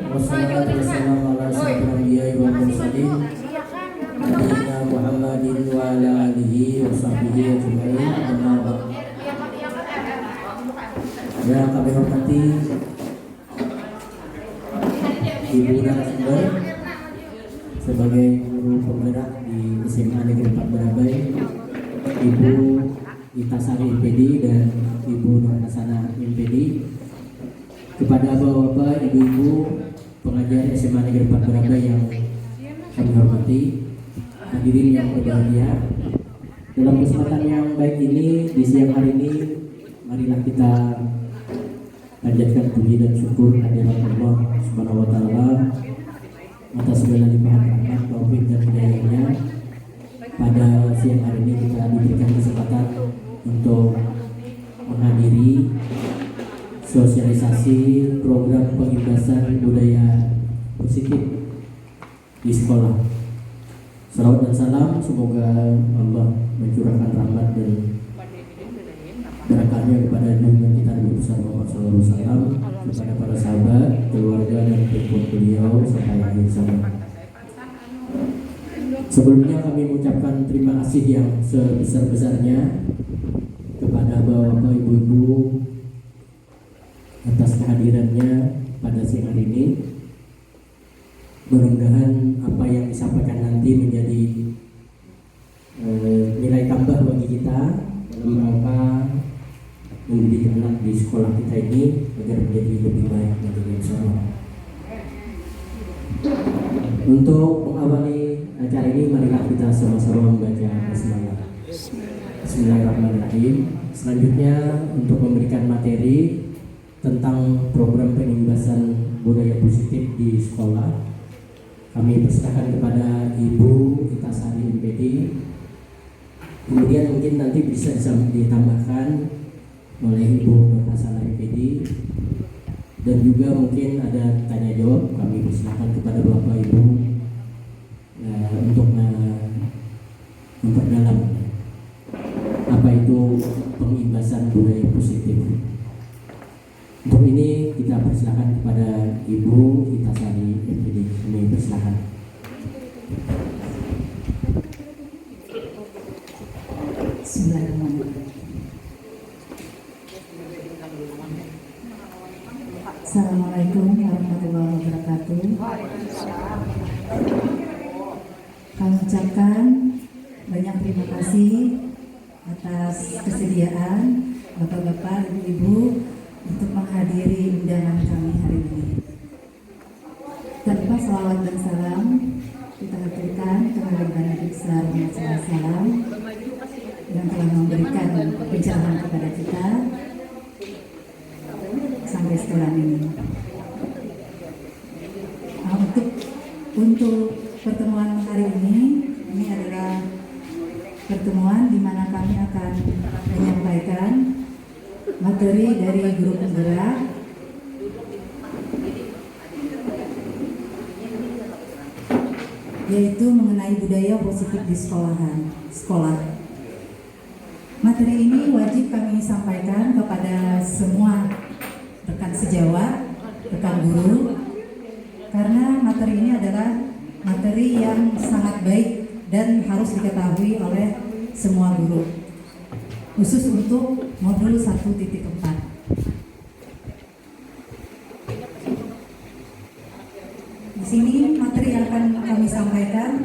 wassalatu wassalamu ala asyrofil anbiya'i wal mursalin nabiyyina Muhammadin wa ala alihi wa sahbihi ajma'in. Amma ba'd. Ya, kami hormati Ibu narasumber sebagai guru penggerak di SMA Negeri 4 Barabai, Ibu Itasari MPD dan Ibu Nur Hasanah MPD, kepada bapak-bapak, ibu-ibu pengajar SMA Negeri 4 Barabai yang kami hormati, hadirin yang berbahagia. Dalam kesempatan yang baik ini di siang hari ini, marilah kita panjatkan puji dan syukur kehadirat Allah Subhanahu wa taala atas segala limpahan rahmat, taufik dan hidayahnya. Pada siang hari ini kita diberikan kesempatan untuk menghadiri sosialisasi program pengibasan budaya positif di sekolah. Salawat dan salam semoga Allah mencurahkan rahmat dan berkahnya kepada junjungan kita Nabi besar Muhammad SAW, kepada para sahabat, keluarga dan pengikut beliau sampai akhir zaman. Sebelumnya kami mengucapkan terima kasih yang sebesar-besarnya kepada bapak-bapak, ibu-ibu atas kehadirannya pada siang hari ini. Mudah-mudahan apa yang disampaikan nanti menjadi nilai tambah bagi kita dalam rangka mendidik anak di sekolah kita ini agar menjadi lebih baik nantinya insyaallah. Untuk mengawali acara ini, marilah kita sama-sama membaca basmalah. Bismillahirrahmanirrahim. Selanjutnya untuk memberikan materi tentang program pengibasan budaya positif di sekolah, kami persilakan kepada Ibu Itasari MPD. Kemudian mungkin nanti bisa ditambahkan oleh Ibu Nur Hasanah MPD, dan juga mungkin ada tanya jawab. Kami persilakan kepada Bapak Ibu untuk memperdalam apa itu pengibasan budaya positif. Untuk ini kita persilakan kepada Ibu Itasari MPD. Kami persilakan. Bismillahirrahmanirrahim. Assalamualaikum warahmatullahi wabarakatuh. Kami ucapkan banyak terima kasih atas kesediaan bapak-bapak, ibu-ibu untuk menghadiri undangan kami hari ini. Tanpa salawat dan salam, kita haturkan kehadiran Nabi besar Muhammad SAW yang telah memberikan pencerahan kepada kita sampai sekarang ini. Untuk pertemuan hari ini adalah pertemuan di mana kami akan menyampaikan materi dari guru penggerak yaitu mengenai budaya positif di sekolah. Materi ini wajib kami sampaikan kepada semua rekan sejawat, rekan guru, karena materi ini adalah materi yang sangat baik dan harus diketahui oleh semua guru, khusus untuk modul 1.4. Di sini materi yang akan kami sampaikan,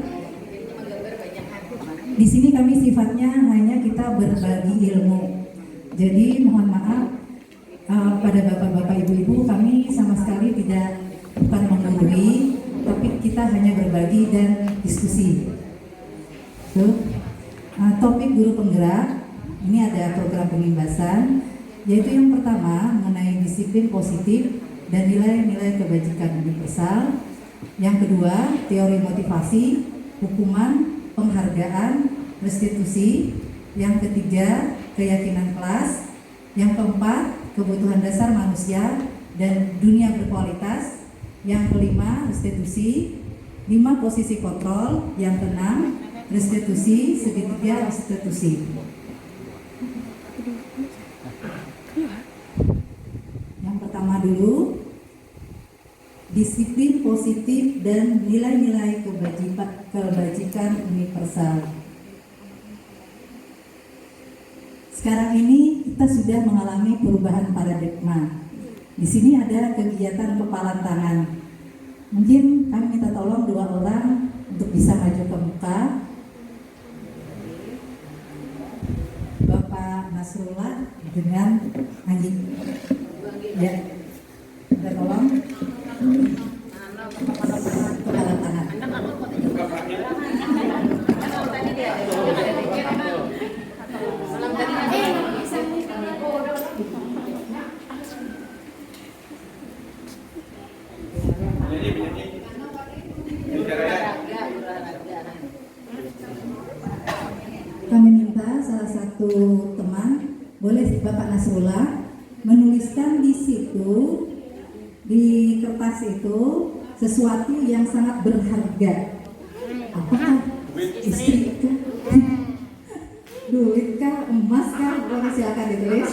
di sini kami sifatnya hanya kita berbagi ilmu. Jadi mohon maaf pada bapak-bapak, ibu-ibu, kami sama sekali bukan menggurui, tapi kita hanya berbagi dan diskusi. Topik guru penggerak ini ada program pengibasan, yaitu yang pertama mengenai disiplin positif dan nilai-nilai kebajikan universal. Yang kedua, teori motivasi, hukuman, penghargaan, restitusi. Yang ketiga, keyakinan kelas. Yang keempat, kebutuhan dasar manusia dan dunia berkualitas. Yang kelima, restitusi. 5, posisi kontrol. Yang keenam, restitusi. Segitiga restitusi. Yang pertama dulu, disiplin positif dan nilai-nilai kebajikan universal. Sekarang ini kita sudah mengalami perubahan paradigma. Di sini ada kegiatan kepalan tangan. Mungkin kami minta tolong 2 orang untuk bisa maju ke muka. Bapak Nasrullah dengan anjing. Ya, minta tolong kepalan tangan. Kami minta salah satu teman, boleh Bapak Nasrullah menuliskan di situ, di kertas itu sesuatu yang sangat berharga. Apakah istri itu? Duit kah, emas kah? Boleh silakan ditulis.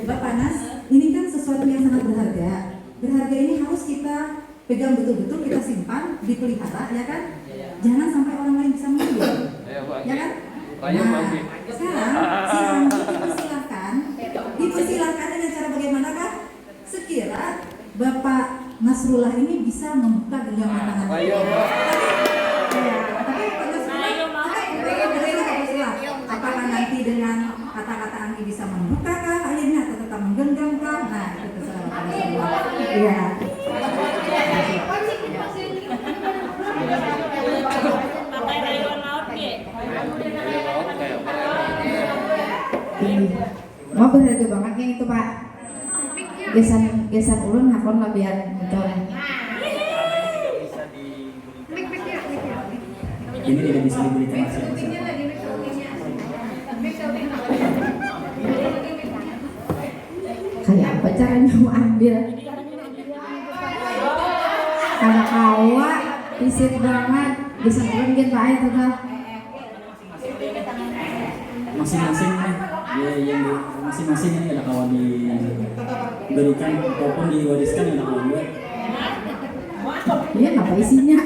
Bapak Nas, ini kan sesuatu yang sangat berharga. Berharga ini harus kita pegang betul-betul, kita simpan, dipelihara, ya kan? Jangan sampai orang lain bisa mengambil, ya kan? Nah, sekarang si Anggi dipersilahkan dengan cara bagaimanakah? Sekira Bapak Nasrullah ini bisa membuka genggaman tangan. Apakah nanti dengan kata-kata Anggi bisa membukakah akhirnya atau tetap menggenggamkah? Nah, itu terserah Bapak Nasrullah. Iya. Mau berharga banget yang itu Pak. Gesan ulun hakon lah biar mencoleh. Ini tidak bisa diberikan siapa-siapa. Kayak apa caranya mau ambil? Karena kawa pisit banget. Gesan ulun gitu Pak itu kan. Masing-masing ya, yang masing-masing ini ada kawan diberikan ataupun diwariskan ada kawan gue. Iya, apa isinya?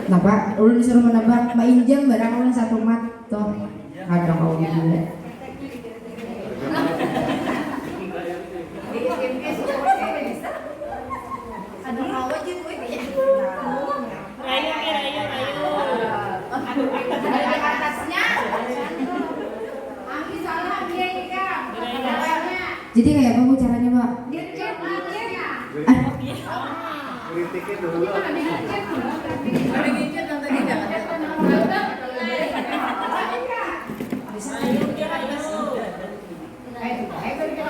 Kenapa? Ulun disuruh menebak mainjam barang ulun satu mat toh. Ada kau gila. Jadi kayak apa bu caranya Pak? Kritiknya dulu.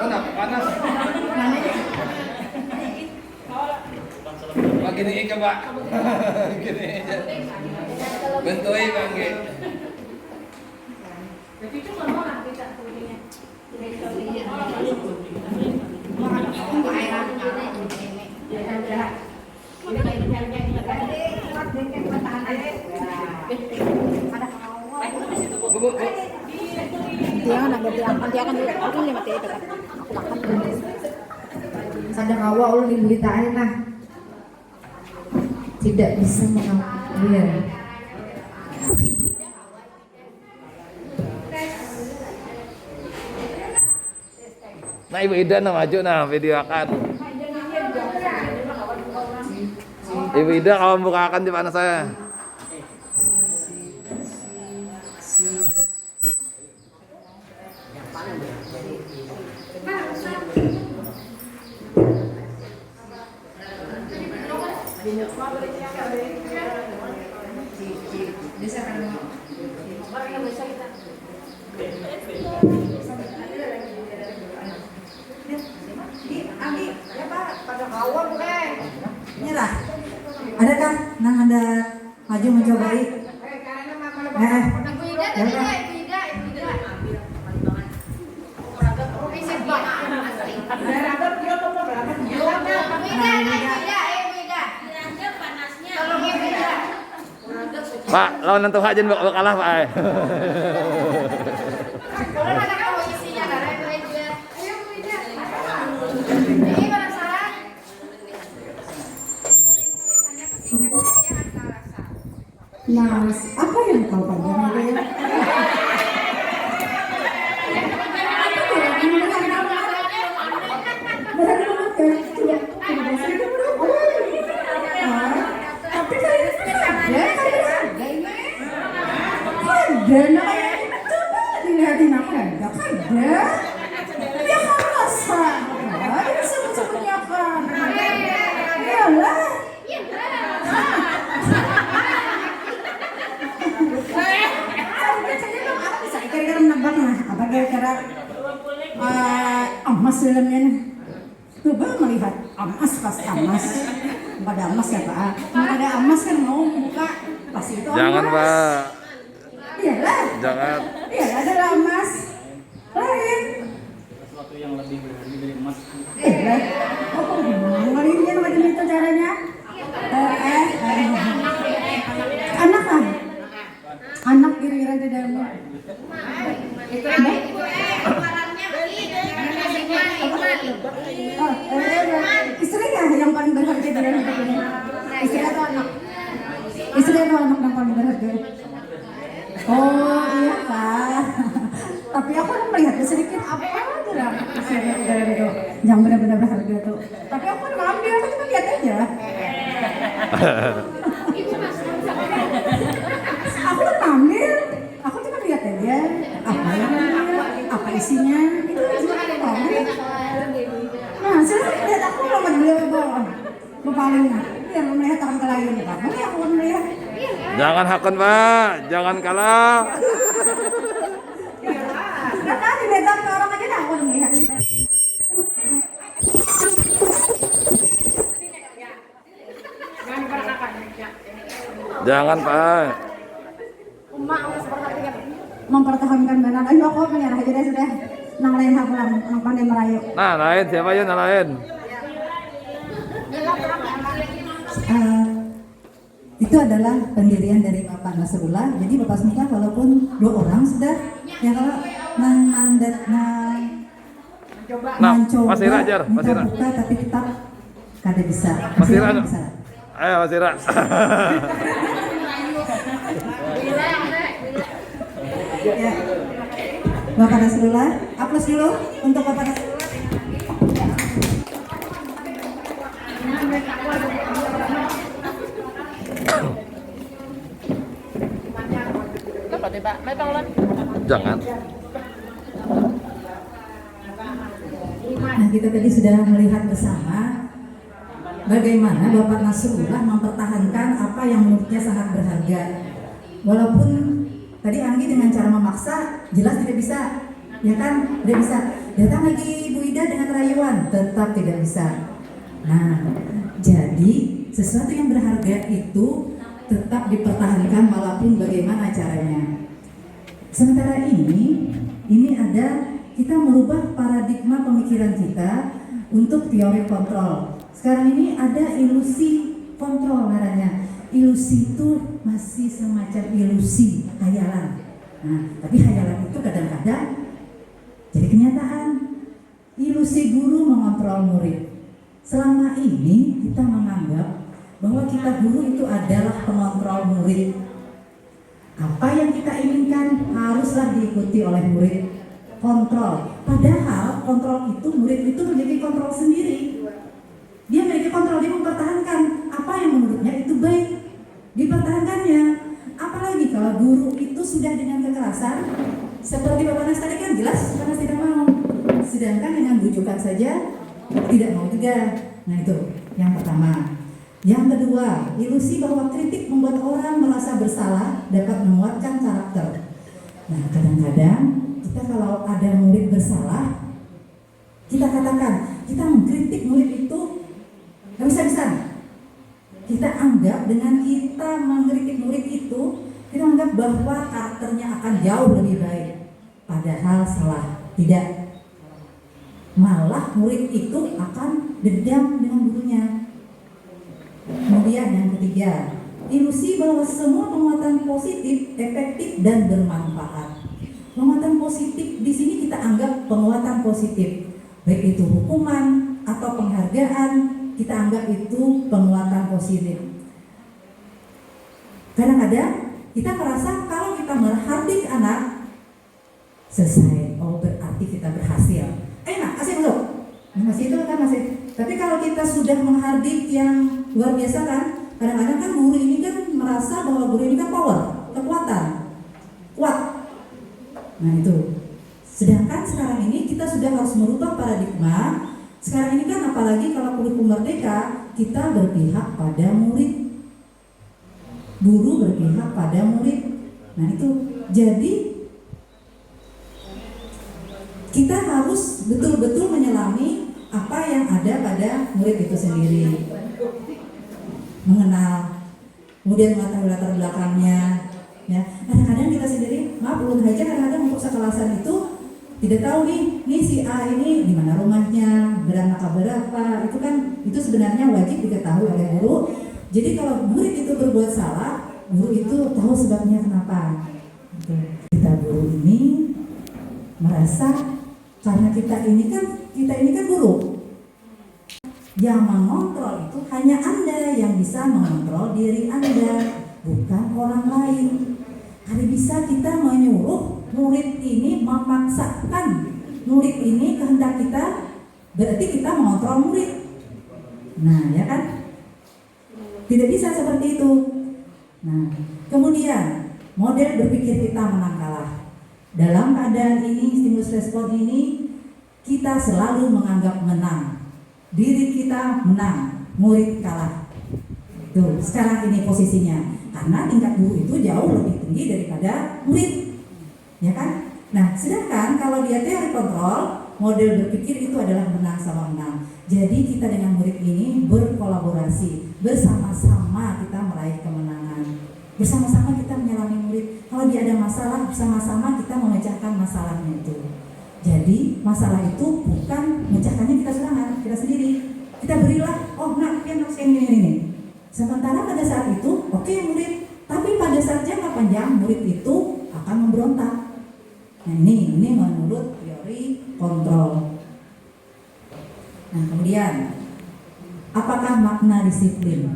Kenapa panas? Pak gini ke Pak. Gini aja. Bentuin Pak G. Sadang awal ulun diberitain lah. Tidak bisa mengambil. Nah Ibu Ida nah maju nah videokan. Ibu Ida kalau bukakan di mana saya? Nyerah. Adakah nang Anda maju mencobai. Pak, lawan nentu hajen bakal kalah, Pak. Mas, apa yang kau pegang? Tapi saya ada namanya coba dilihatin apa ada ada dia kan rasa dia sebut-sebutnya kan iyalah kira-kira menebak nah apa kira-kira emas dalamnya coba melihat emas pas emas pada emas ya Pak ada emas kan mau buka pasti itu Jangan, emas. Pak. Iyalah. Jangan. Iyalah adalah emas. Lain. Sesuatu yang lebih berharga dari emas. Iyalah. Oh, ngalinya macam itu caranya. Anak kan? Anak kira-kira di dalamnya. Istri ya yang paling berharga di dalam hidup ini. Istri atau anak? Istri atau anak yang paling berharga? Oh iya Kak. Tapi aku melihat sedikit apa dalam itu yang benar-benar berharga tuh. Tapi aku ngambil, aku cuma lihat aja. Aku ngambil, aku cuma lihat aja. Apa yang ngambil, apa isinya, itu cuma ngambil. Nah, silakan lihat aku lompat beliau bawah. Bapalingnya, yang melihat orang ke lain. Boleh aku melihat. Jangan hakon, Pak. Jangan kalah. Udah tadi datang ke orang aja dah aku melihat. Jangan, Pak. Mempertahankan benar. Ayo aku menyerah aja deh sudah. Nang lain aku lang, nang pandai merayu. Nah, lain siapa yun? Nah, lain. Itu adalah pendirian dari Bapak Nasrullah. Jadi Bapak Smika walaupun 2 orang sudah ya kalau mencoba Mas Ira ajar, Mas Ira. buka tapi tetap kada bisa. Mas Ira. Bisa. Ayo, Mas Ira. Ya. Bapak Nasrullah, aplaus dulu untuk Bapak Nasrullah. Jangan. Nah, kita tadi sudah melihat bersama bagaimana Bapak Nasrullah mempertahankan apa yang menurutnya sangat berharga. Walaupun tadi Anggi dengan cara memaksa jelas tidak bisa, ya kan? Tidak bisa. Datang lagi Bu Ida dengan rayuan, tetap tidak bisa. Nah, jadi sesuatu yang berharga itu tetap dipertahankan walaupun bagaimana caranya. Sementara ini ada kita merubah paradigma pemikiran kita untuk teori kontrol. Sekarang ini ada ilusi kontrol namanya. Ilusi itu masih semacam ilusi, hayalan. Nah, tapi hayalan itu kadang-kadang jadi kenyataan. Ilusi guru mengontrol murid. Selama ini kita menganggap bahwa kita guru itu adalah pengontrol murid. Apa yang kita inginkan haruslah diikuti oleh murid. Kontrol. Padahal kontrol itu murid itu memiliki kontrol sendiri. Dia memiliki kontrol, dia mempertahankan apa yang menurutnya itu baik. Dipertahankannya. Apalagi kalau guru itu sudah dengan kekerasan, seperti Bapak Nas tadi kan jelas karena tidak mau. Sedangkan dengan bujukan saja tidak mau juga. Nah itu yang pertama. Yang kedua, ilusi bahwa kritik membuat orang merasa bersalah dapat menguatkan karakter. Nah, kadang-kadang kita kalau ada murid bersalah, kita katakan, kita mengkritik murid itu habis-habisan. Kita anggap dengan kita kita mengkritik murid itu, kita menganggap bahwa karakternya akan jauh lebih baik. Padahal salah, tidak. Malah murid itu akan dendam dengan gurunya. Kemudian yang ketiga, ilusi bahwa semua penguatan positif efektif dan bermanfaat. Penguatan positif di sini kita anggap penguatan positif, baik itu hukuman atau penghargaan, kita anggap itu penguatan positif. Kadang-kadang kita merasa kalau kita menghardik anak, selesai, oh berarti kita berhasil. Enak, kasih dulu. Masih itu kan masih. Tapi kalau kita sudah menghardik yang luar biasa kan, kadang-kadang kan guru ini kan merasa bahwa guru ini kan power, kekuatan, kuat. Nah itu. Sedangkan sekarang ini kita sudah harus merubah paradigma. Sekarang ini kan apalagi kalau kurikulum merdeka, kita berpihak pada murid. Guru berpihak pada murid. Nah itu. Jadi kita harus betul-betul menyelami apa yang ada pada murid itu sendiri, mengenal, kemudian mengetahui latar belakangnya. Ya, kadang-kadang kita sendiri, maaf ulun aja kadang-kadang untuk sekelasan itu tidak tahu nih si A ini di mana rumahnya, beranak berapa, itu sebenarnya wajib diketahui oleh guru. Jadi kalau murid itu berbuat salah, guru itu tahu sebabnya kenapa. Kita guru ini merasa karena kita ini kan guru. Yang mengontrol itu hanya Anda yang bisa mengontrol diri Anda, bukan orang lain. Ada bisa kita menyuruh murid ini, memaksakan murid ini kehendak kita, berarti kita mengontrol murid. Nah, ya kan? Tidak bisa seperti itu. Nah, kemudian model berpikir kita menang kalah. Dalam keadaan ini, stimulus respon ini, kita selalu menganggap menang. Diri kita menang, murid kalah. Tuh, sekarang ini posisinya. Karena tingkat guru itu jauh lebih tinggi daripada murid. Ya kan? Nah, sedangkan kalau dia teori kontrol, model berpikir itu adalah menang sama menang. Jadi kita dengan murid ini berkolaborasi, bersama-sama kita meraih kemenangan. Bersama-sama kita menyelami murid. Kalau dia ada masalah, bersama-sama kita memecahkan masalahnya itu. Jadi masalah itu bukan memecahkannya kita sendiri. Kita berilah, oh nak, dia harus ini. Sementara pada saat itu, oke, murid. Tapi pada saat jangka panjang, murid itu akan memberontak. Nah ini menurut teori kontrol. Nah kemudian, apakah makna disiplin?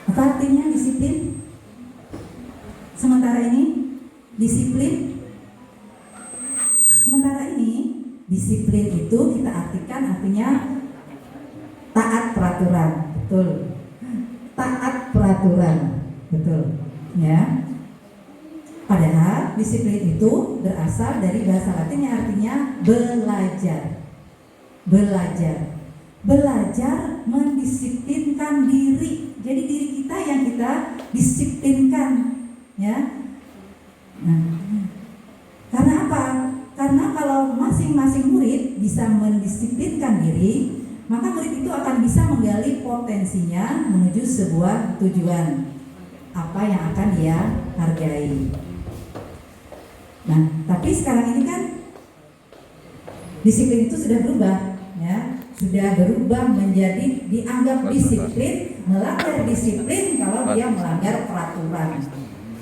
Apa artinya disiplin? Sementara ini disiplin itu kita artinya taat peraturan, betul. Taat peraturan, betul. Ya. Padahal disiplin itu berasal dari bahasa Latin yang artinya belajar. Belajar mendisiplinkan diri. Jadi diri kita yang kita disiplinkan, ya. Nah, karena apa? Karena kalau masing-masing murid bisa mendisiplinkan diri, maka murid itu akan bisa menggali potensinya menuju sebuah tujuan apa yang akan dia hargai. Nah, tapi sekarang ini kan disiplin itu sudah berubah, ya, sudah berubah menjadi dianggap disiplin, melanggar disiplin kalau dia melanggar peraturan.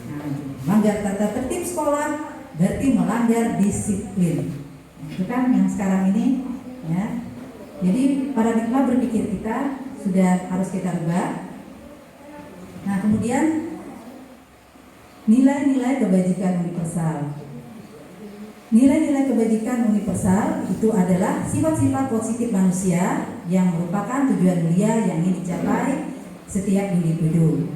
Nah, melanggar tata tertib sekolah berarti melanggar disiplin. Nah, itu kan yang sekarang ini, ya. Jadi paradigma berpikir kita sudah harus kita rubah. Nah, kemudian nilai-nilai kebajikan universal. Nilai-nilai kebajikan universal itu adalah sifat-sifat positif manusia yang merupakan tujuan mulia yang ingin dicapai setiap individu.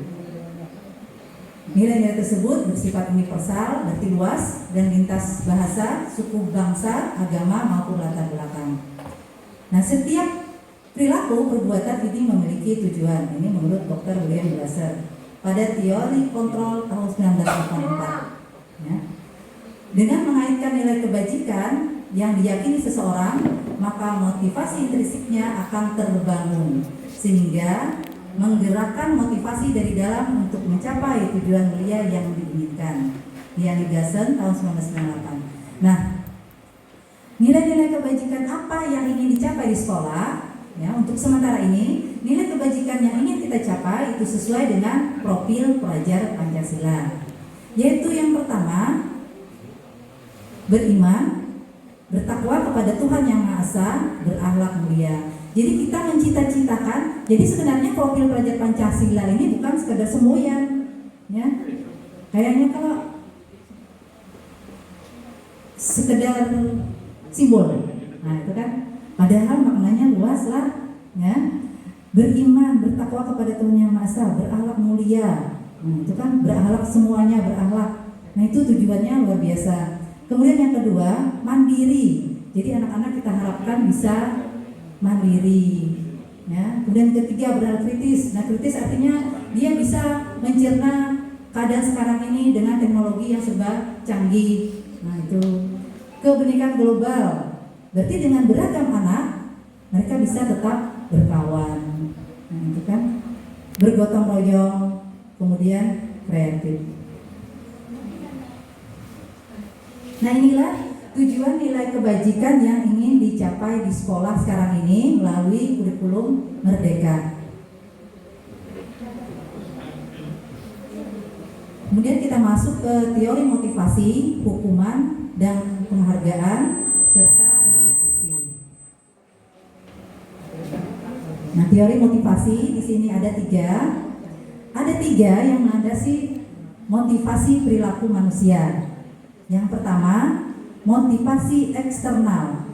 Nilai-nilai tersebut bersifat universal, berarti luas dan lintas bahasa, suku, bangsa, agama maupun latar belakang. Nah, setiap perilaku perbuatan ini memiliki tujuan. Ini menurut Dr. William Glasser pada teori kontrol tahun 1984. Ya. Dengan mengaitkan nilai kebajikan yang diyakini seseorang, maka motivasi intrinsiknya akan terbangun sehingga menggerakkan motivasi dari dalam untuk mencapai tujuan mulia yang diinginkan. Dian Ligasen tahun 1998. Nah, nilai-nilai kebajikan apa yang ingin dicapai di sekolah? Ya, untuk sementara ini, nilai kebajikan yang ingin kita capai itu sesuai dengan profil pelajar Pancasila. Yaitu yang pertama, beriman, bertakwa kepada Tuhan Yang Maha Esa, berakhlak mulia. Jadi kita mencita-citakan, jadi sebenarnya profil pelajar Pancasila ini bukan sekedar semboyan, ya. Kayaknya kalau sekedar simbol, nah itu kan, padahal maknanya luas lah, ya. Beriman, bertakwa kepada Tuhan Yang Maha Esa, berakhlak mulia, nah itu kan berakhlak, semuanya berakhlak. Nah itu tujuannya luar biasa. Kemudian yang kedua, mandiri. Jadi anak-anak kita harapkan bisa mandiri, ya. Kemudian ketiga, berhal kritis. Nah, kritis artinya dia bisa mencerna keadaan sekarang ini dengan teknologi yang serba canggih. Nah, itu kebenekaan global. Berarti dengan beragam anak mereka bisa tetap berkawan. Nah, itu kan bergotong royong, kemudian kreatif. Nah, inilah tujuan nilai kebajikan yang ingin dicapai di sekolah sekarang ini melalui kurikulum Merdeka. Kemudian kita masuk ke teori motivasi, hukuman, dan penghargaan serta restitusi. Nah, teori motivasi di sini ada tiga yang melandasi motivasi perilaku manusia. Yang pertama, motivasi eksternal.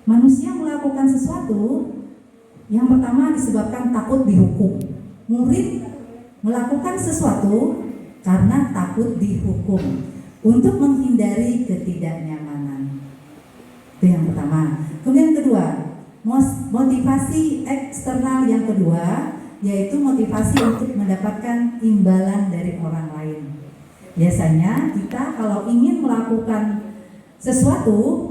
Manusia melakukan sesuatu yang pertama disebabkan takut dihukum. Murid melakukan sesuatu karena takut dihukum untuk menghindari ketidaknyamanan. Itu yang pertama. Kemudian kedua, motivasi eksternal yang kedua yaitu motivasi untuk mendapatkan imbalan dari orang lain. Biasanya kita kalau ingin melakukan sesuatu,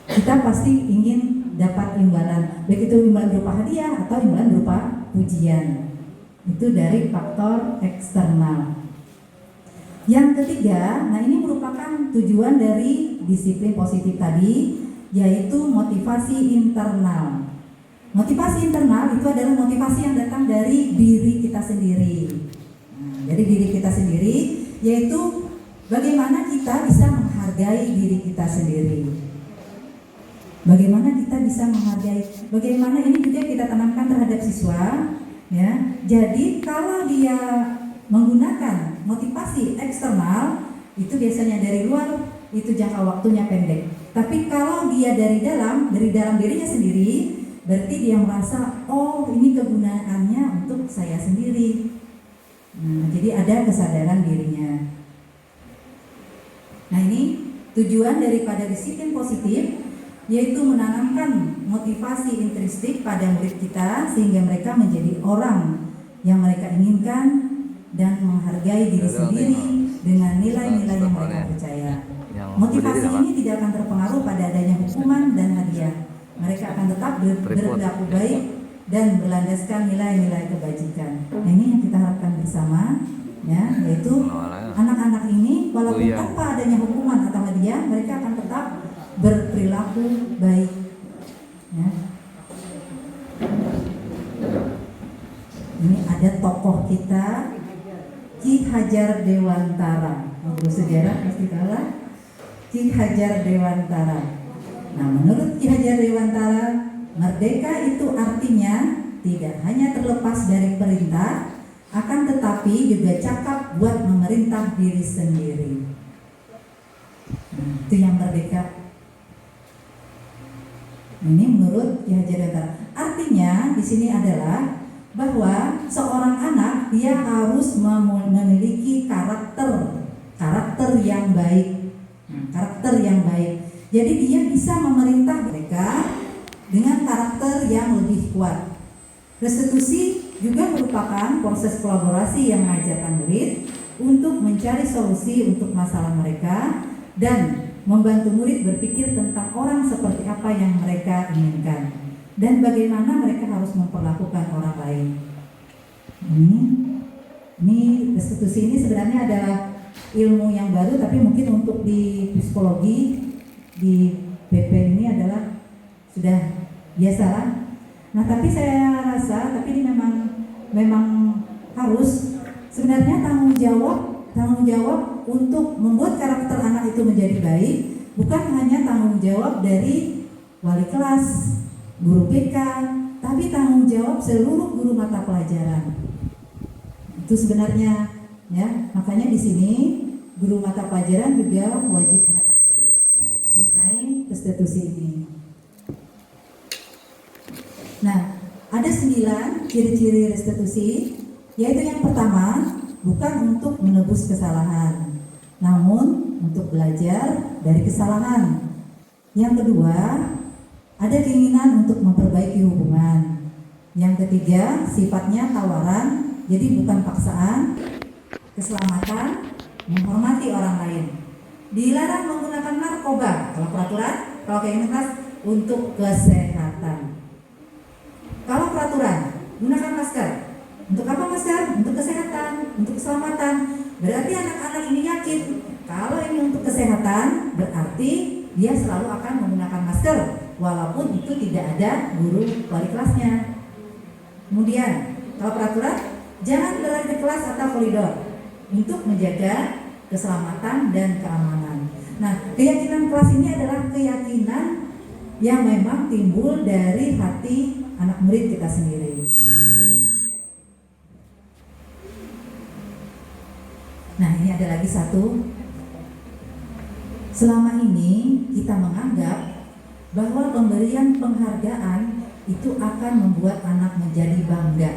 kita pasti ingin dapat imbalan, baik itu imbalan berupa hadiah atau imbalan berupa pujian. Itu dari faktor eksternal. Yang ketiga, nah ini merupakan tujuan dari disiplin positif tadi, yaitu motivasi internal. Motivasi internal itu adalah motivasi yang datang dari diri kita sendiri. Dari diri kita sendiri, yaitu bagaimana kita bisa menghargai diri kita sendiri. Bagaimana kita bisa menghargai, bagaimana ini juga kita tanamkan terhadap siswa, ya. Jadi kalau dia menggunakan motivasi eksternal, itu biasanya dari luar, itu jangka waktunya pendek. Tapi kalau dia dari dalam dirinya sendiri, berarti dia merasa, oh ini kegunaannya untuk saya sendiri. Nah, jadi ada kesadaran dirinya. Nah, ini tujuan daripada disiplin positif, yaitu menanamkan motivasi intrinsik pada murid kita sehingga mereka menjadi orang yang mereka inginkan dan menghargai diri sendiri dengan nilai-nilai yang mereka percaya. Motivasi ini tidak akan terpengaruh pada adanya hukuman dan hadiah. Mereka akan tetap berperilaku baik dan berlandaskan nilai-nilai kebajikan. Nah, ini yang kita harapkan bersama, ya, yaitu anak-anak ini walaupun tanpa adanya hukuman atau hadiah, mereka akan tetap berperilaku baik, ya. Ini ada tokoh kita, Ki Hajar Dewantara. Guru sejarah pasti tahu lah, Ki Hajar Dewantara. Nah, menurut Ki Hajar Dewantara, merdeka itu artinya tidak hanya terlepas dari perintah, akan tetapi juga cakap buat memerintah diri sendiri. Nah, itu yang merdeka. Ini menurut Ki Hajar Dewantara. Artinya di sini adalah bahwa seorang anak dia harus memiliki karakter yang baik, karakter yang baik. Jadi dia bisa memerintah mereka dengan karakter yang lebih kuat. Restitusi juga merupakan proses kolaborasi yang mengajarkan murid untuk mencari solusi untuk masalah mereka dan membantu murid berpikir tentang orang seperti apa yang mereka inginkan. dan bagaimana mereka harus memperlakukan orang lain. Ini restitusi ini sebenarnya adalah ilmu yang baru, tapi mungkin untuk di psikologi di BP ini adalah sudah biasa lah. Nah, tapi saya rasa ini memang harus sebenarnya tanggung jawab untuk membuat karakter anak itu menjadi baik, bukan hanya tanggung jawab dari wali kelas, guru BK, tapi tanggung jawab seluruh guru mata pelajaran. Itu sebenarnya ya, makanya di sini guru mata pelajaran juga wajib mengetahui mengenai restitusi ini. Nah, ada 9 ciri-ciri restitusi, yaitu yang pertama, bukan untuk menebus kesalahan, namun untuk belajar dari kesalahan. Yang kedua, ada keinginan untuk memperbaiki hubungan. Yang ketiga, sifatnya tawaran, jadi bukan paksaan. Keselamatan, menghormati orang lain. Dilarang menggunakan narkoba, kalau peraturan, kalau keinginan keras, untuk kesehatan. Kalau peraturan, gunakan masker. Untuk apa masker? Untuk kesehatan, untuk keselamatan. Berarti anak-anak ini yakin kalau ini untuk kesehatan, berarti dia selalu akan menggunakan masker, walaupun itu tidak ada guru wali kelasnya. Kemudian, kalau peraturan, jangan berlari di kelas atau koridor untuk menjaga keselamatan dan keamanan. Nah, keyakinan kelas ini adalah keyakinan yang memang timbul dari hati anak murid kita sendiri. Nah, ini ada lagi satu. Selama ini kita menganggap bahwa pemberian penghargaan itu akan membuat anak menjadi bangga.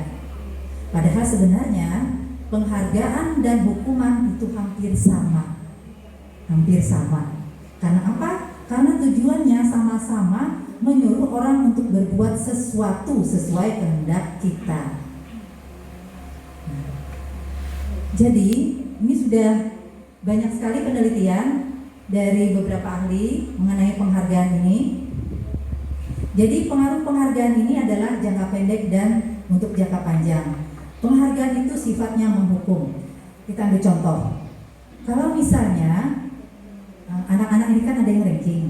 Padahal sebenarnya penghargaan dan hukuman itu hampir sama. Hampir sama. Karena apa? Karena tujuannya sama-sama menyuruh orang untuk berbuat sesuatu sesuai kehendak kita. Jadi, ini sudah banyak sekali penelitian dari beberapa ahli mengenai penghargaan ini. Jadi, pengaruh penghargaan ini adalah jangka pendek dan untuk jangka panjang. Penghargaan itu sifatnya menghukum. Kita ambil contoh. Kalau misalnya anak-anak ini kan ada yang ranking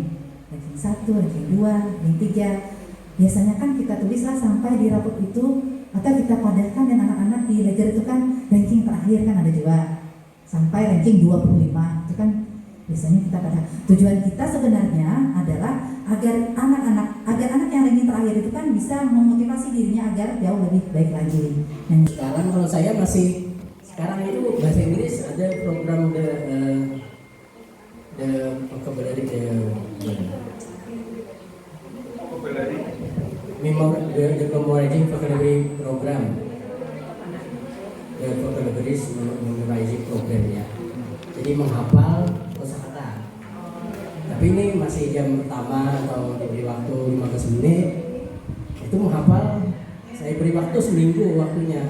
1, ranking 2, ranking 3. Biasanya kan kita tulislah sampai di rapot itu, atau kita padatkan dan anak-anak di ledger itu kan ranking terakhir kan ada juga sampai ranking 25. Itu kan biasanya kita pada tujuan kita sebenarnya adalah agar anak yang ranking terakhir itu kan bisa memotivasi dirinya agar jauh lebih baik lagi. Nah, Sekarang kalau saya masih sekarang itu bahasa Inggris ada program the vocabulary the memorizing vocabulary program, the vocabulary memorizing program ya. Jadi menghafal kosakata. Tapi ini masih jam pertama atau diberi waktu 15 menit. Itu menghafal, saya beri waktu seminggu waktunya.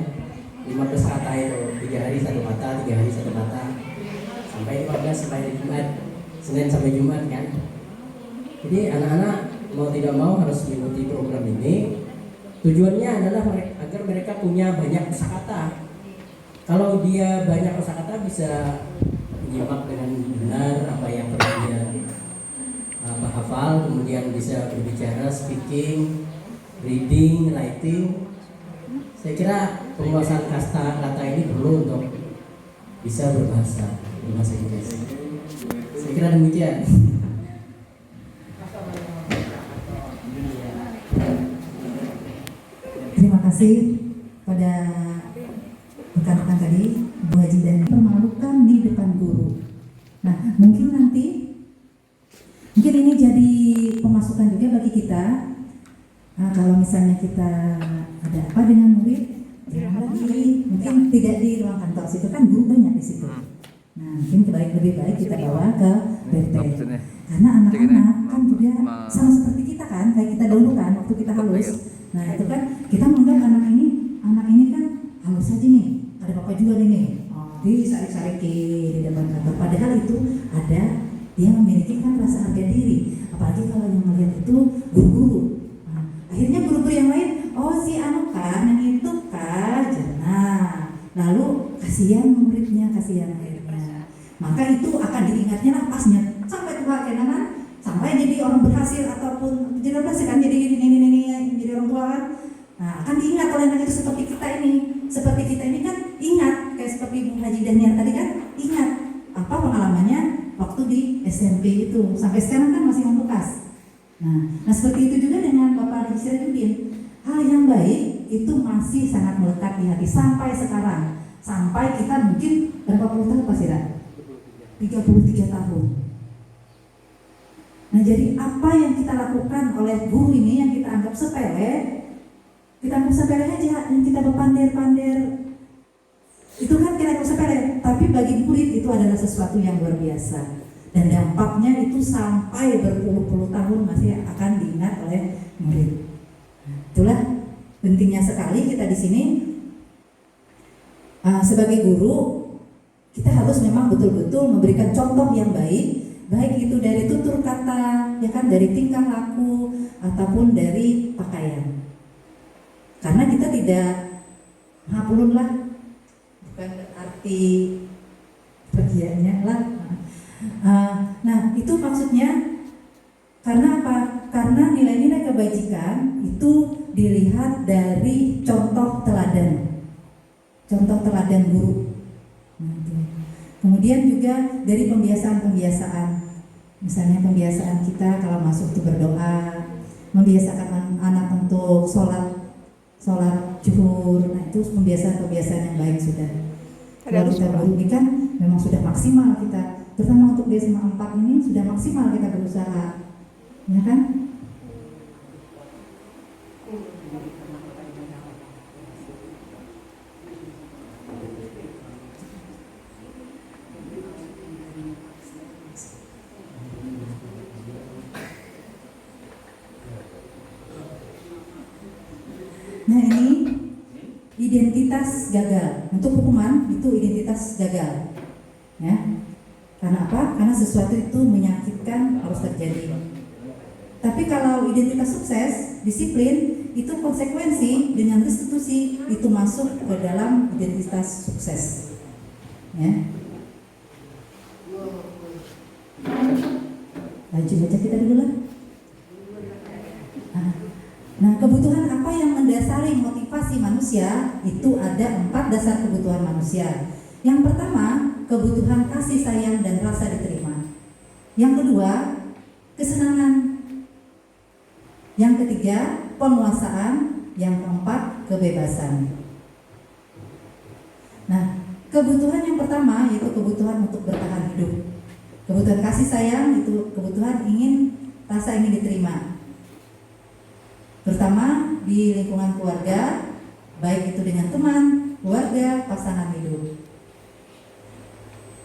15 kata itu, 3 hari 1 kata, 3 hari 1 kata, sampai 15 sampai Jumat, Senin sampai Jumat kan. Jadi anak-anak mau tidak mau harus mengikuti program ini. Tujuannya adalah agar mereka punya banyak kosakata. Kalau dia banyak kosakata bisa menyimak dengan benar apa yang pernah dia hafal, kemudian bisa berbicara, speaking, reading, writing. Saya kira penguasaan kata ini perlu untuk bisa berbahasa Inggris. Saya kira demikian. terima kasih pada rekan-rekan tadi, Bu Haji, dan memalukan di depan guru. Nah, mungkin ini jadi pemasukan juga bagi kita. Nah, kalau misalnya kita ada apa dengan murid, mungkin tidak di ruang kantor situ kan guru banyak di situ. Nah, mungkin lebih baik kita bawa ke BP. Karena anak-anak kan juga sama seperti kita kan, kayak kita dulu kan waktu kita halus. Nah, itu kan kita menganggap anak ini kan halus aja nih, ada bapak juga nih, disarik-sariki di depan kantor. Padahal itu ada, dia memiliki kan rasa harga diri. Apalagi kalau yang melihat itu guru-guru. Nah, akhirnya kan, yang itu kan. Nah, lalu kasihan muridnya, kasihan akhirnya. Maka itu akan diingatnya napasnya sampai tua kenangan, sampai jadi orang berhasil ataupun jadi orang berhasil kan, jadi ini jadi orang tua kan. Nah, akan diingat oleh anak itu seperti kita ini kan ingat, kayak seperti Bu Haji Daniel tadi kan ingat apa pengalamannya waktu di SMP itu, sampai sekarang kan masih membekas. Nah seperti itu juga dengan Bapak Haji Sirajudin. Hal yang baik itu masih sangat melekat di hati sampai sekarang, sampai kita mungkin berapa puluh tahun Pak Sira? 33 tahun. Nah jadi apa yang kita lakukan oleh guru ini yang kita anggap sepele, kita anggap sepele aja, yang kita berpander-pander itu kan kita anggap sepele, tapi bagi murid itu adalah sesuatu yang luar biasa, dan dampaknya itu sampai berpuluh-puluh tahun masih akan diingat oleh murid. Itulah pentingnya sekali kita di sini sebagai guru, kita harus memang betul-betul memberikan contoh yang baik itu dari tutur kata, ya kan, dari tingkah laku ataupun dari pakaian. Karena kita tidak ngapulun lah, bukan berarti bagiannya lah. Nah itu maksudnya karena apa? Karena nilai-nilai kebajikan itu dilihat dari contoh teladan guru. Kemudian juga dari pembiasaan, misalnya pembiasaan kita kalau masuk itu berdoa, membiasakan anak untuk sholat zuhur. Nah itu pembiasaan yang baik sudah. Kalau kita guru ini kan memang sudah maksimal kita, terutama untuk di SMA 4 ini sudah maksimal kita berusaha, ya kan? Nah ini identitas gagal, untuk hukuman itu identitas gagal, ya. Karena apa? Karena sesuatu itu menyakitkan harus terjadi. Tapi kalau identitas sukses, disiplin, itu konsekuensi dengan restitusi itu masuk ke dalam identitas sukses, ya. Lanjut aja kita dulu lah. Nah, kebutuhan apa yang mendasari motivasi manusia? Itu ada 4 dasar kebutuhan manusia. Yang pertama, kebutuhan kasih sayang dan rasa diterima. Yang kedua, kesenangan. Yang ketiga, penguasaan. Yang keempat, kebebasan. Nah, kebutuhan yang pertama yaitu kebutuhan untuk bertahan hidup. Kebutuhan kasih sayang itu kebutuhan rasa ingin diterima. Terutama di lingkungan keluarga, baik itu dengan teman, keluarga, pasangan hidup.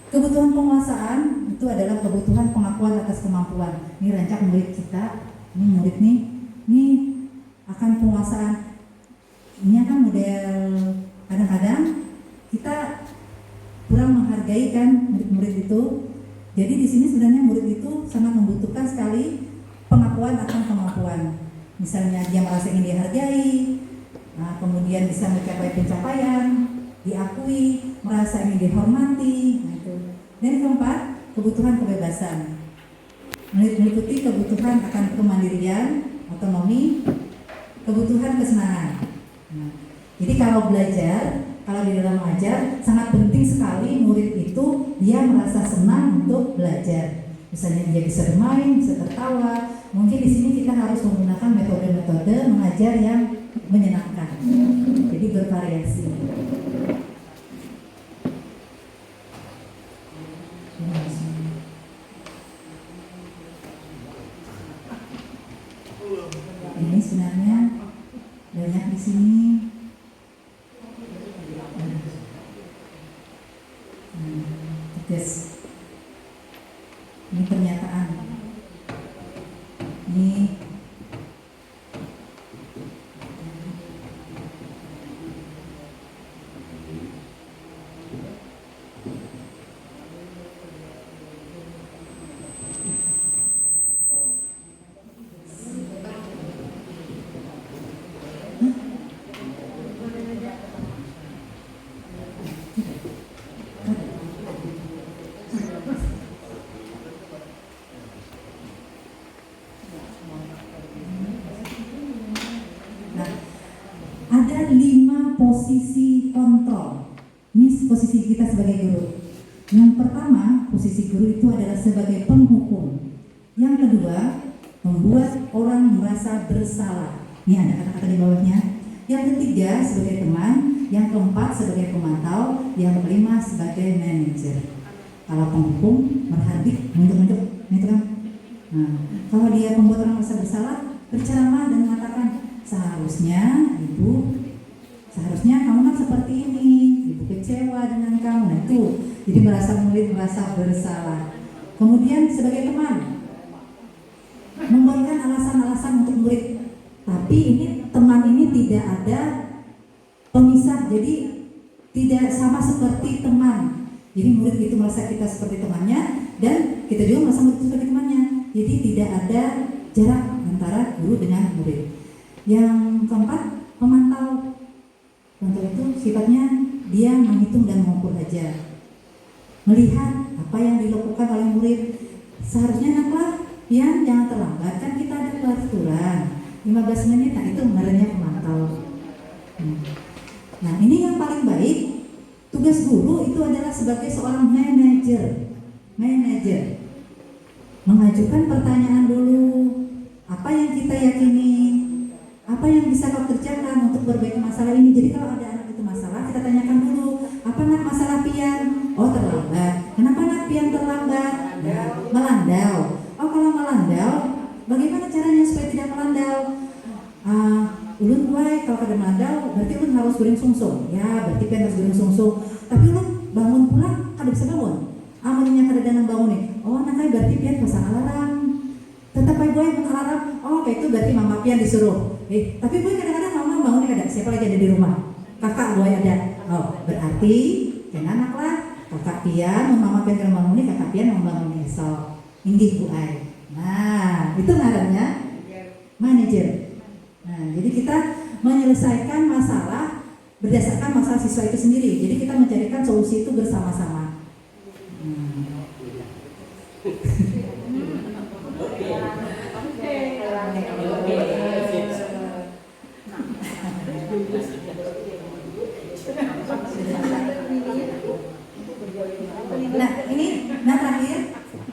Kebutuhan penguasaan itu adalah kebutuhan pengakuan atas kemampuan. Ini rancak murid kita, ini murid ini akan penguasaan. Ini kan model kadang-kadang kita kurang menghargai kan murid-murid itu. Jadi di sini sebenarnya murid itu sangat membutuhkan sekali pengakuan akan kemampuan. Misalnya dia merasa ingin dihargai, kemudian bisa mencapai pencapaian, diakui, merasa ingin dihormati. Nah itu. Dan yang keempat, kebutuhan kebebasan. Meliputi kebutuhan akan kemandirian, otonomi, kebutuhan kesenangan. Nah, jadi kalau belajar, kalau di dalam mengajar, sangat penting sekali murid itu dia merasa senang untuk belajar. Misalnya dia bisa bermain, bisa tertawa. Mungkin di sini kita harus menggunakan metode-metode mengajar yang menyenangkan. Jadi bervariasi. Ini sebenarnya banyak di sini. Tegas. Ini pernyataan. Ini posisi kontrol. Ini posisi kita sebagai guru. Yang pertama, posisi guru itu adalah sebagai penghukum. Yang kedua, membuat orang merasa bersalah. Ini ada kata-kata di bawahnya. Yang ketiga, sebagai teman. Yang keempat, sebagai pemantau. Yang kelima, sebagai manajer. Kalau penghukum, berhardik, menunduk-nunduk, gitu kan? Nah, kalau dia membuat orang merasa bersalah, berceramah dan mengatakan, seharusnya kamu kan seperti ini, ibu kecewa dengan kamu. Nah itu, jadi murid merasa bersalah. Kemudian sebagai teman, membuatkan alasan-alasan untuk murid. Tapi ini teman ini tidak ada pemisah, jadi tidak sama seperti teman. Jadi murid itu merasa kita seperti temannya, dan kita juga merasa murid itu seperti temannya. Jadi tidak ada jarak antara guru dengan murid. Yang keempat, pemantau. Pemantau itu sifatnya dia menghitung dan mengukur aja, melihat apa yang dilakukan oleh murid. Seharusnya naklah, ya jangan terlambat, kan kita ada peraturan 15 menit. Nah itu ngarannya pemantau. Nah ini yang paling baik. Tugas guru itu adalah sebagai seorang manajer. Mengajukan pertanyaan dulu, apa yang kita yakini, apa yang bisa kau kerjakan untuk perbaiki masalah ini. Jadi kalau ada anak itu masalah, kita tanyakan dulu, apa nak masalah pian? Oh terlambat. Kenapa nak pian terlambat? Melandau. Oh kalau melandau, bagaimana caranya supaya tidak melandau? Ulun buai kalau kada melandau, berarti ulun harus guring sungsung. Ya berarti pian harus guring sungsung. Tapi ulun bangun pulang kada bisa bangun. Amannya kada danang bangun nih. Oh nakai berarti pian pasang alarm. Tetap buai alarm. Oh kayak itu berarti mama pian disuruh. Tapi boy kadang-kadang mama bangunnya kada, siapa lagi ada di rumah? Kakak boy ada. Oh, berarti jangan anak lah. Kakak pian, mama pian kada bangunnya, kakak pian membangun esok. Inggih bu ai. Nah, itu ngarannya manajer. Nah, jadi kita menyelesaikan masalah berdasarkan masalah siswa itu sendiri. Jadi kita mencarikan solusi itu bersama-sama. Nah terakhir,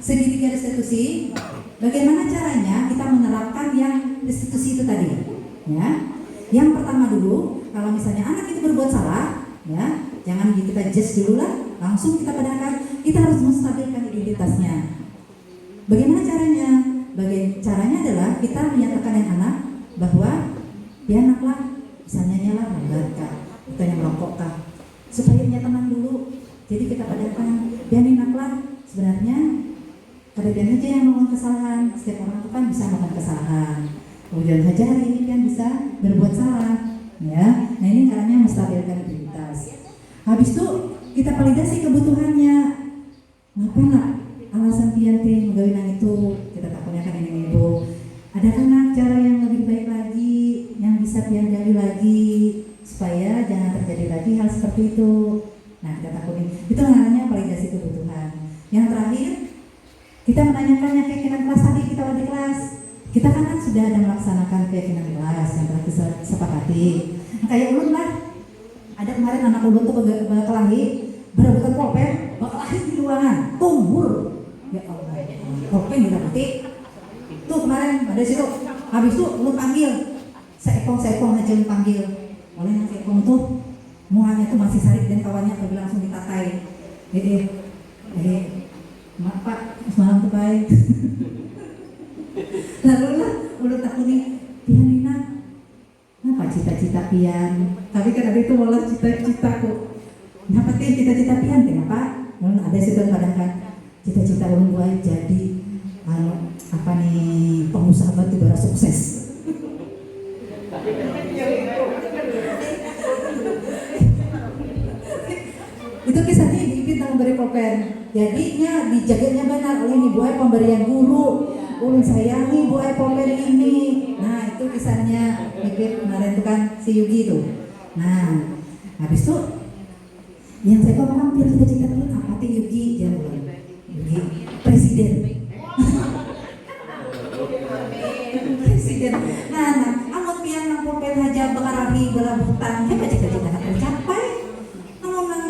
segitiga restitusi. Bagaimana caranya kita menerapkan yang restitusi itu tadi? Ya, yang pertama dulu, kalau misalnya anak itu berbuat salah, ya, jangan kita judge dulu lah, langsung kita padamkan. Kita harus menstabilkan identitasnya. Bagaimana caranya? Caranya adalah kita menyatakan yang anak bahwa dia anaklah, misalnya nyala kah, bukannya merokok kah, supaya dia tenang dulu. Jadi kita padamkan, dia anaklah sebenarnya kadang-kadang aja yang melakukan kesalahan. Setiap orang itu kan bisa melakukan kesalahan. Kemudian saja hari ini kan bisa berbuat salah, ya. Nah ini caranya menstabilkan identitas. Habis itu kita validasi kebutuhannya. Ngapain lah alasan pian teh menggawinan itu? Kita takutnya kan ini ibu. Adakah nak cara yang lebih baik lagi, yang bisa pian gali lagi supaya jangan terjadi lagi hal seperti itu? Nah kita takutin. Itu namanya validasi kebutuhan. Yang terakhir, kita menanyakan yang keyakinan kelas tadi kita di kelas. Kita kan sudah ada melaksanakan keyakinan kelas yang telah disepakati. Nah, kayak ulun lah, ada kemarin anak ulun tuh berkelahi, berebutan pulpen, berkelahi di ruangan, tumbur. Ya Allah, pulpen didapati. Tuh kemarin ada situ. Habis itu ulun panggil, seekong aja ulun panggil. Oleh yang seekong tuh, muanya tuh masih sarik dan kawannya pergi langsung ditatai. Maaf pak, semalam tuh baik. Lalu lah, udah takut nih, pian Nina, apa cita-cita pian? Tapi kan ada itu malah cita-citaku. Kenapa sih cita-cita pian? Kenapa? Ada situ kadang-kadang cita-cita ulun buat jadi pengusaha batu bara sukses. Itu kisahnya ibu tentang beri pulpen. Jadinya dijaganya benar oleh ibu ay pemberian guru. Ulun sayangi ibu ay pulpen ini. Nah itu kisahnya ibu kemarin itu kan si Yugi itu. Nah habis itu yang saya kok hampir cita-cita itu apa tuh Yugi? Jangan Yugi presiden. Presiden. Nah, amun pian nang pulpen aja bekarahi belabutan, ya cita-cita presiden.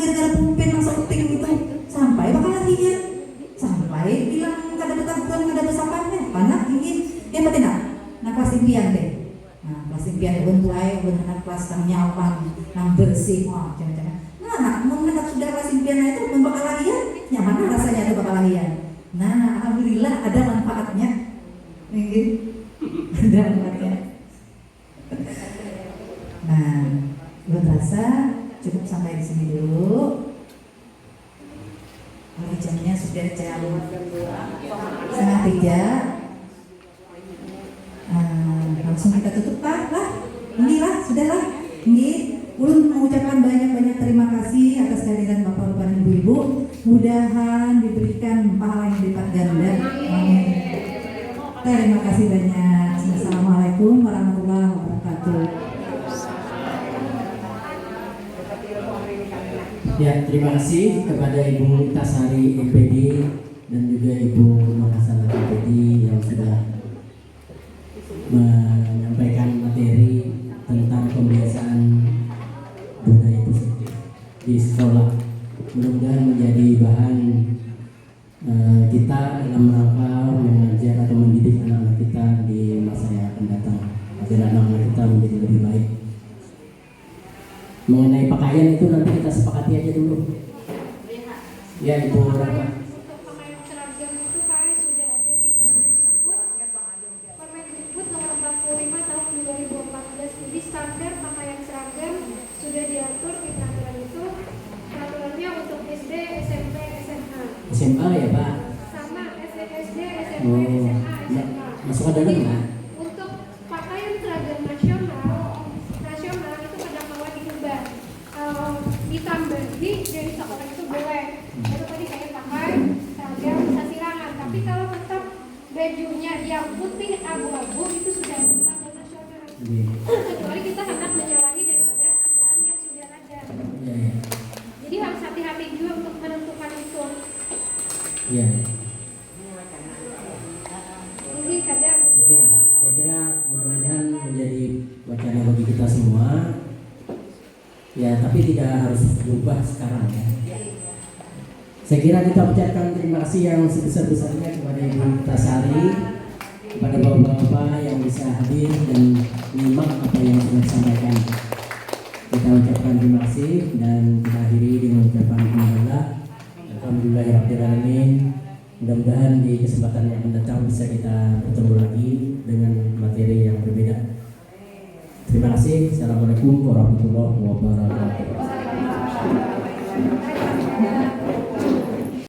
gara-gara pulpen langsung ting gitu sampai bakal latihan sampai bilang kada betabukan kada besapannya panak ingin yang penting nah kelas impian deh nah kelas impian ulun tuai ulun anak kelas nang nyaman nang bersih wah jangan-jangan nah mau anak sudah kelas impian itu bakal latihan nyaman rasanya tuh bakal latihan nah alhamdulillah ada manfaatnya ingin ada manfaatnya nah belum terasa cukup sampai di sini dulu. Ini jamnya sudah jam 2:30. Langsung kita tutup Pak lah. Inilah sudahlah. Ini ulun mengucapkan banyak-banyak terima kasih atas kehadiran Bapak-bapak dan Ibu-ibu. Mudahan diberikan pahala yang berlipat ganda. Amin. Terima kasih banyak. Assalamualaikum warahmatullahi wabarakatuh. Ya, terima kasih kepada Ibu Tasari EPD dan juga Ibu Makasala EPD yang sudah menyampaikan materi tentang pembiasaan budaya positif di sekolah. Mudah-mudahan menjadi bahan kita dalam rangka mengajar atau mendidik anak-anak kita di masa yang akan datang agar anak-anak kita menjadi lebih baik. Mengenai pakaian itu nanti kita sepakati aja dulu. Ya Ibu Raka. Untuk pakaian seragam itu Pak sudah ada di Permendikbud nomor 45 tahun 2014. Jadi standar pakaian seragam sudah diatur di peraturan itu. Peraturannya untuk SD, SMP, SMA. SMA ya Pak? Sama SD, SMP, SMA, SMA. Masuk ke dalam nggak? Untuk pakaian seragam nasional itu pada kawan diubah. Ditambahi dari sekolah itu boleh. Itu tadi kayak pakai seragam sasirangan. Tapi kalau tetap bajunya yang putih abu-abu itu sudah ada standar nasional. Kecuali kita hendak menyalahi daripada aturan yang sudah ada. Ya. Jadi harus hati-hati juga untuk menentukan itu. Ya. Ini kadang. Oke, saya kira mudah-mudahan menjadi wacana bagi kita semua. Ya, tapi tidak harus berubah sekarang ya. Saya kira kita ucapkan terima kasih yang sebesar-besarnya kepada Ibu Tasari, kepada bapak-bapak yang bisa hadir dan menyimak apa yang sudah disampaikan. Kita ucapkan terima kasih dan kita akhiri dengan ucapan alhamdulillahirrahmanirrahim. Mudah-mudahan di kesempatan yang akan datang bisa kita bertemu lagi dengan materi yang berbeda. Terima kasih. Assalamualaikum warahmatullahi wabarakatuh.